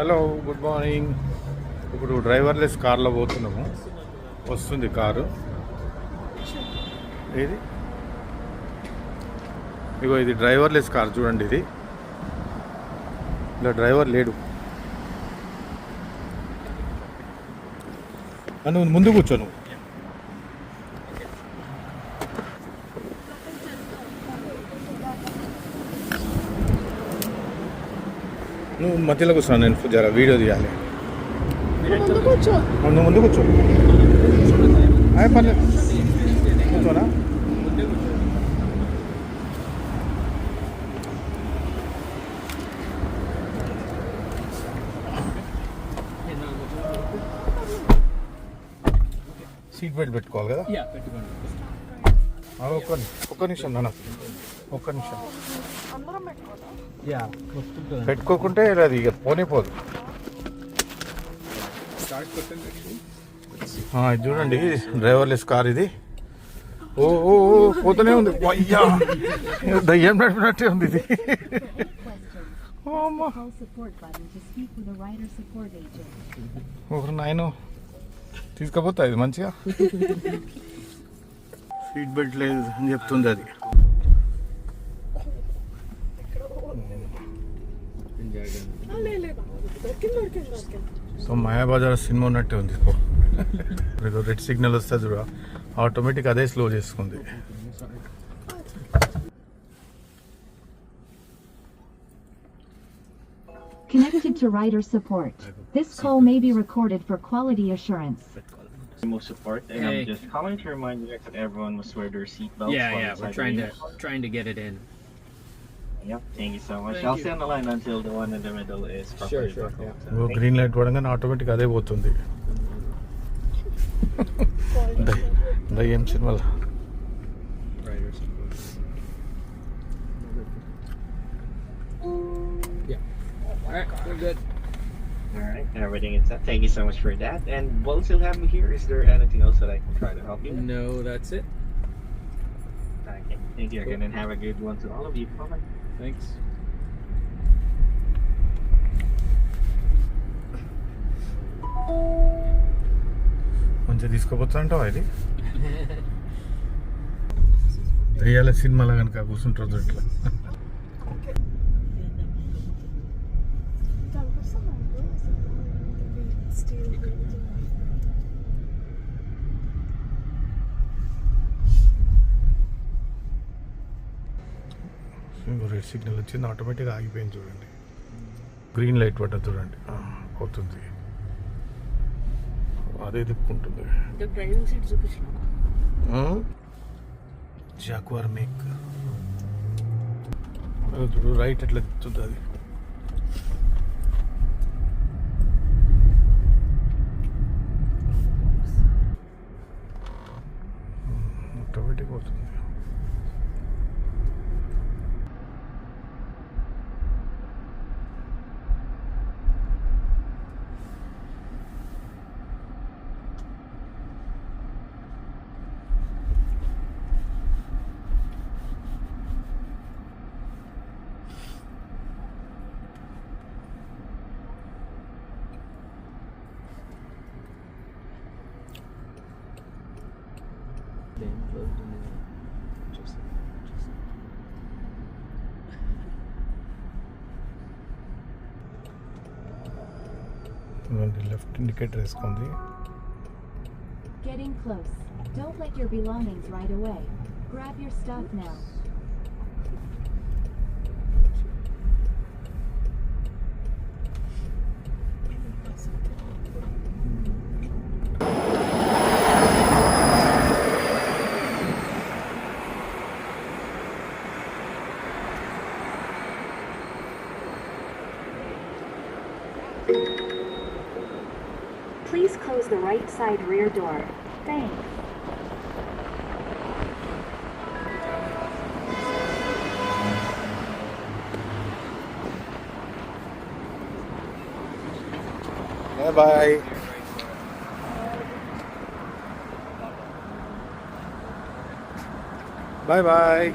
Hello, good morning. ఇప్పుడు driverless కార్లో పోతున్నాము. వస్తుంది కారు. ఇది ఇగో ఇది డ్రైవర్లెస్ కార్ చూడండి. ఇది ఇలా డ్రైవర్ లేడు. నువ్వు ముందు కూర్చోను. నువ్వు మధ్యలో కూర్చున్నాను, నేను జర వీడియో తీయాలి. నువ్వు ముందు కూర్చో. పర్లేదు, కూర్చోనా. సీట్ బెల్ట్ పెట్టుకోవాలి కదా. ఒక్క నిమిషం నాన్న, ఒక్క నిమిషం. పెట్టుకోకుంటే అది ఇక పోనే పోదు. ఇది చూడండి, డ్రైవర్లెస్ కార్ ఇది. ఓ ఓ పోతూనే ఉంది. అయ్యా, దయ్యం నడిపినట్టే ఉంది ఇది. ఒకరు నాయన తీసుకపోతా ఇది మంచిగా. సీట్ బెల్ట్ లేదు అని చెప్తుంది అది. సో మాయాబజార్ సినిమా ఉన్నట్టే ఉంది. మీకు రెడ్ సిగ్నల్ వస్తే చూడ, ఆటోమేటిక్ అదే స్లో చేసుకుంది. Connected to rider support. This call may be recorded for quality assurance. Most support, and I'm just calling to remind you that everyone must wear their seatbelts. Yeah, we're trying to get it in. Yep, thank you so much. I'll stay on the line until the one in the middle is properly buckled. So, green light పడగానే automatic అదే పోతుంది. దయ్యం సినిమాలో. Alright, we're good. Alright, everything is set. Thank you so much for that. And while you still have me here, is there anything else that I can try to help you with? No, that's it. Okay, thank you again, and have a good one to all of you. Bye-bye. Thanks. మంచిగా తీసుకోపోతా అంటావా ఇది? దయ్యాల సినిమాలో కనుక కూర్చుంటారు ఇట్లా. Red signal వచ్చింది, ఆటోమేటిక్గా ఆగిపోయింది చూడండి. గ్రీన్ లైట్ పడ్డది చూడండి, అవుతుంది. అదే తిప్పుకుంటుంది. జాక్వార్ మేక్ చూడు, రైట్ ఎట్లా తిప్పుతుంది అది. ఆటోమేటిక్ అవుతుంది. లెఫ్ట్ ఇండికేటర్ వేసుకుంది. Getting close. Don't let your belongings right away. Grab your stuff now. Please close the right side rear door. Thanks. Bye. Bye bye.